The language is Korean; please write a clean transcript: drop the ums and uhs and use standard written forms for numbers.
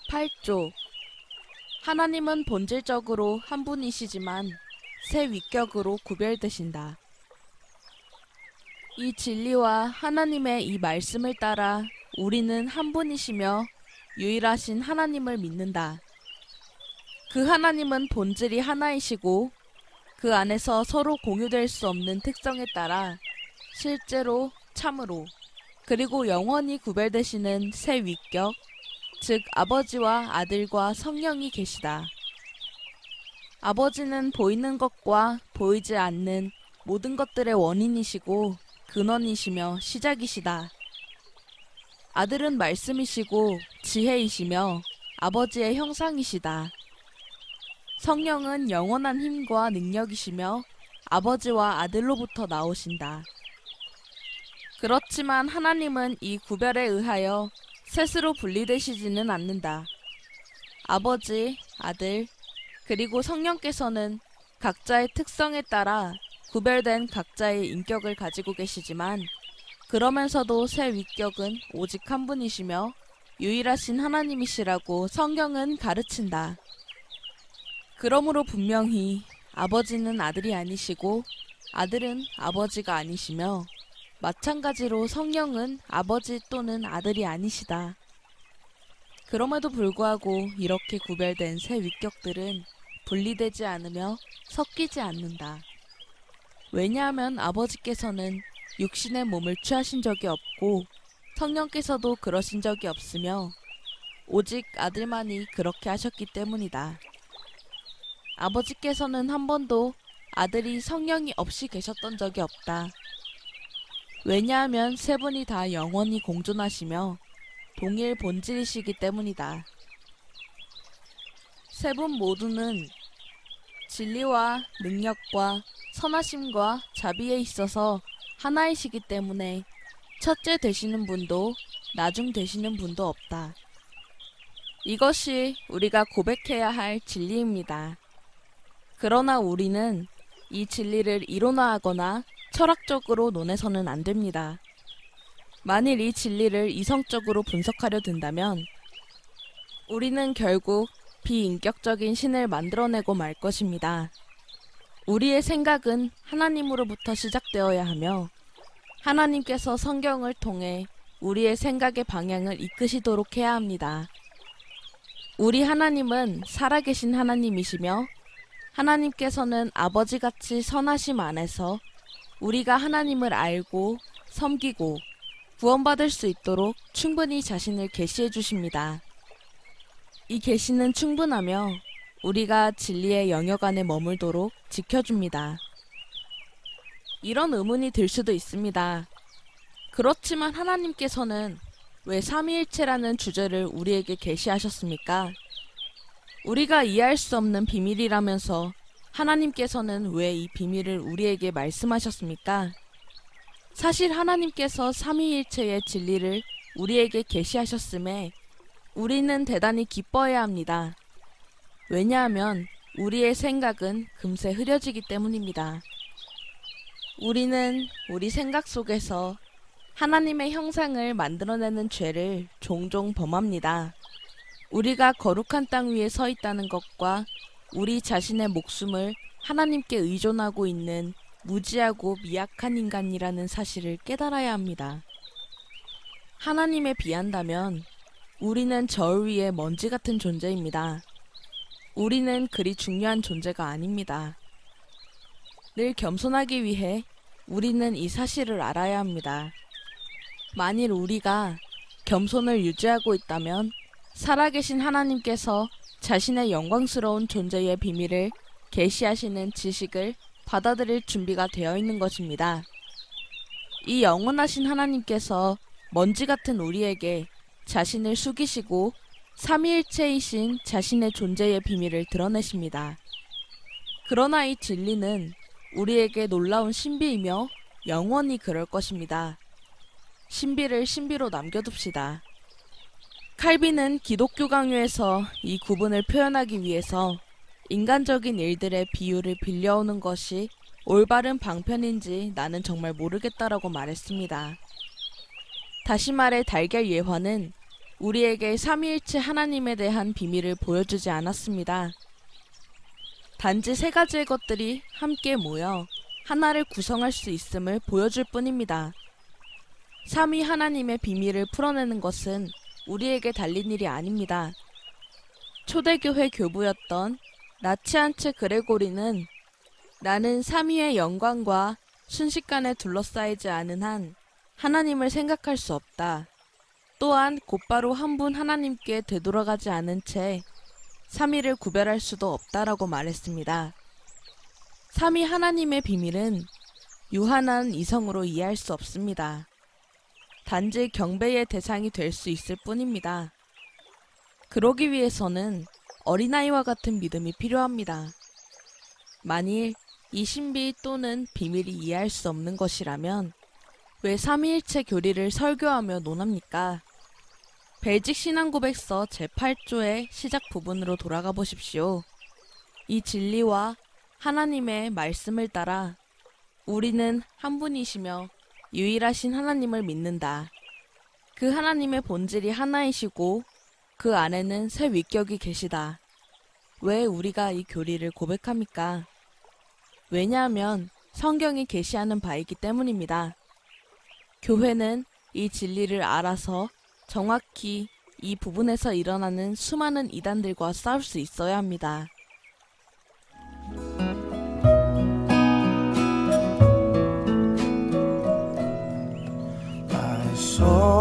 8조. 하나님은 본질적으로 한 분이시지만 세 위격으로 구별되신다. 이 진리와 하나님의 이 말씀을 따라 우리는 한 분이시며 유일하신 하나님을 믿는다. 그 하나님은 본질이 하나이시고 그 안에서 서로 공유될 수 없는 특성에 따라 실제로, 참으로, 그리고 영원히 구별되시는 세 위격, 즉 아버지와 아들과 성령이 계시다. 아버지는 보이는 것과 보이지 않는 모든 것들의 원인이시고 근원이시며 시작이시다. 아들은 말씀이시고 지혜이시며 아버지의 형상이시다. 성령은 영원한 힘과 능력이시며 아버지와 아들로부터 나오신다. 그렇지만 하나님은 이 구별에 의하여 셋으로 분리되시지는 않는다. 아버지, 아들, 그리고 성령께서는 각자의 특성에 따라 구별된 각자의 인격을 가지고 계시지만 그러면서도 세 위격은 오직 한 분이시며 유일하신 하나님이시라고 성경은 가르친다. 그러므로 분명히 아버지는 아들이 아니시고 아들은 아버지가 아니시며 마찬가지로 성령은 아버지 또는 아들이 아니시다. 그럼에도 불구하고 이렇게 구별된 세 위격들은 분리되지 않으며 섞이지 않는다. 왜냐하면 아버지께서는 육신의 몸을 취하신 적이 없고 성령께서도 그러신 적이 없으며 오직 아들만이 그렇게 하셨기 때문이다. 아버지께서는 한 번도 아들이 성령이 없이 계셨던 적이 없다. 왜냐하면 세 분이 다 영원히 공존하시며 동일 본질이시기 때문이다. 세 분 모두는 진리와 능력과 선하심과 자비에 있어서 하나이시기 때문에 첫째 되시는 분도 나중 되시는 분도 없다. 이것이 우리가 고백해야 할 진리입니다. 그러나 우리는 이 진리를 이론화하거나 철학적으로 논해서는 안 됩니다. 만일 이 진리를 이성적으로 분석하려 든다면 우리는 결국 비인격적인 신을 만들어내고 말 것입니다. 우리의 생각은 하나님으로부터 시작되어야 하며 하나님께서 성경을 통해 우리의 생각의 방향을 이끄시도록 해야 합니다. 우리 하나님은 살아계신 하나님이시며 하나님께서는 아버지같이 선하심 안에서 우리가 하나님을 알고 섬기고 구원받을 수 있도록 충분히 자신을 계시해 주십니다. 이 계시는 충분하며 우리가 진리의 영역 안에 머물도록 지켜줍니다. 이런 의문이 들 수도 있습니다. 그렇지만 하나님께서는 왜 삼위일체라는 주제를 우리에게 계시하셨습니까? 우리가 이해할 수 없는 비밀이라면서 하나님께서는 왜 이 비밀을 우리에게 말씀하셨습니까? 사실 하나님께서 삼위일체의 진리를 우리에게 계시하셨음에 우리는 대단히 기뻐해야 합니다. 왜냐하면 우리의 생각은 금세 흐려지기 때문입니다. 우리는 우리 생각 속에서 하나님의 형상을 만들어내는 죄를 종종 범합니다. 우리가 거룩한 땅 위에 서 있다는 것과 우리 자신의 목숨을 하나님께 의존하고 있는 무지하고 미약한 인간이라는 사실을 깨달아야 합니다. 하나님에 비한다면 우리는 저울 위의 먼지 같은 존재입니다. 우리는 그리 중요한 존재가 아닙니다. 늘 겸손하기 위해 우리는 이 사실을 알아야 합니다. 만일 우리가 겸손을 유지하고 있다면 살아계신 하나님께서 자신의 영광스러운 존재의 비밀을 계시하시는 지식을 받아들일 준비가 되어 있는 것입니다. 이 영원하신 하나님께서 먼지 같은 우리에게 자신을 숙이시고 삼위일체이신 자신의 존재의 비밀을 드러내십니다. 그러나 이 진리는 우리에게 놀라운 신비이며 영원히 그럴 것입니다. 신비를 신비로 남겨둡시다. 칼빈은 기독교 강요에서 이 구분을 표현하기 위해서 인간적인 일들의 비유를 빌려오는 것이 올바른 방편인지 나는 정말 모르겠다라고 말했습니다. 다시 말해 달걀 예화는 우리에게 삼위일체 하나님에 대한 비밀을 보여주지 않았습니다. 단지 세 가지의 것들이 함께 모여 하나를 구성할 수 있음을 보여줄 뿐입니다. 삼위 하나님의 비밀을 풀어내는 것은 우리에게 달린 일이 아닙니다. 초대교회 교부였던 나치안츠 그레고리는 나는 삼위의 영광과 순식간에 둘러싸이지 않은 한 하나님을 생각할 수 없다. 또한 곧바로 한 분 하나님께 되돌아가지 않은 채 삼위를 구별할 수도 없다라고 말했습니다. 삼위 하나님의 비밀은 유한한 이성으로 이해할 수 없습니다. 단지 경배의 대상이 될 수 있을 뿐입니다. 그러기 위해서는 어린아이와 같은 믿음이 필요합니다. 만일 이 신비 또는 비밀이 이해할 수 없는 것이라면 왜 삼위일체 교리를 설교하며 논합니까? 벨직 신앙고백서 제8조의 시작 부분으로 돌아가 보십시오. 이 진리와 하나님의 말씀을 따라 우리는 한 분이시며 유일하신 하나님을 믿는다. 그 하나님의 본질이 하나이시고 그 안에는 새 위격이 계시다. 왜 우리가 이 교리를 고백합니까? 왜냐하면 성경이 계시하는 바이기 때문입니다. 교회는 이 진리를 알아서 정확히 이 부분에서 일어나는 수많은 이단들과 싸울 수 있어야 합니다. I saw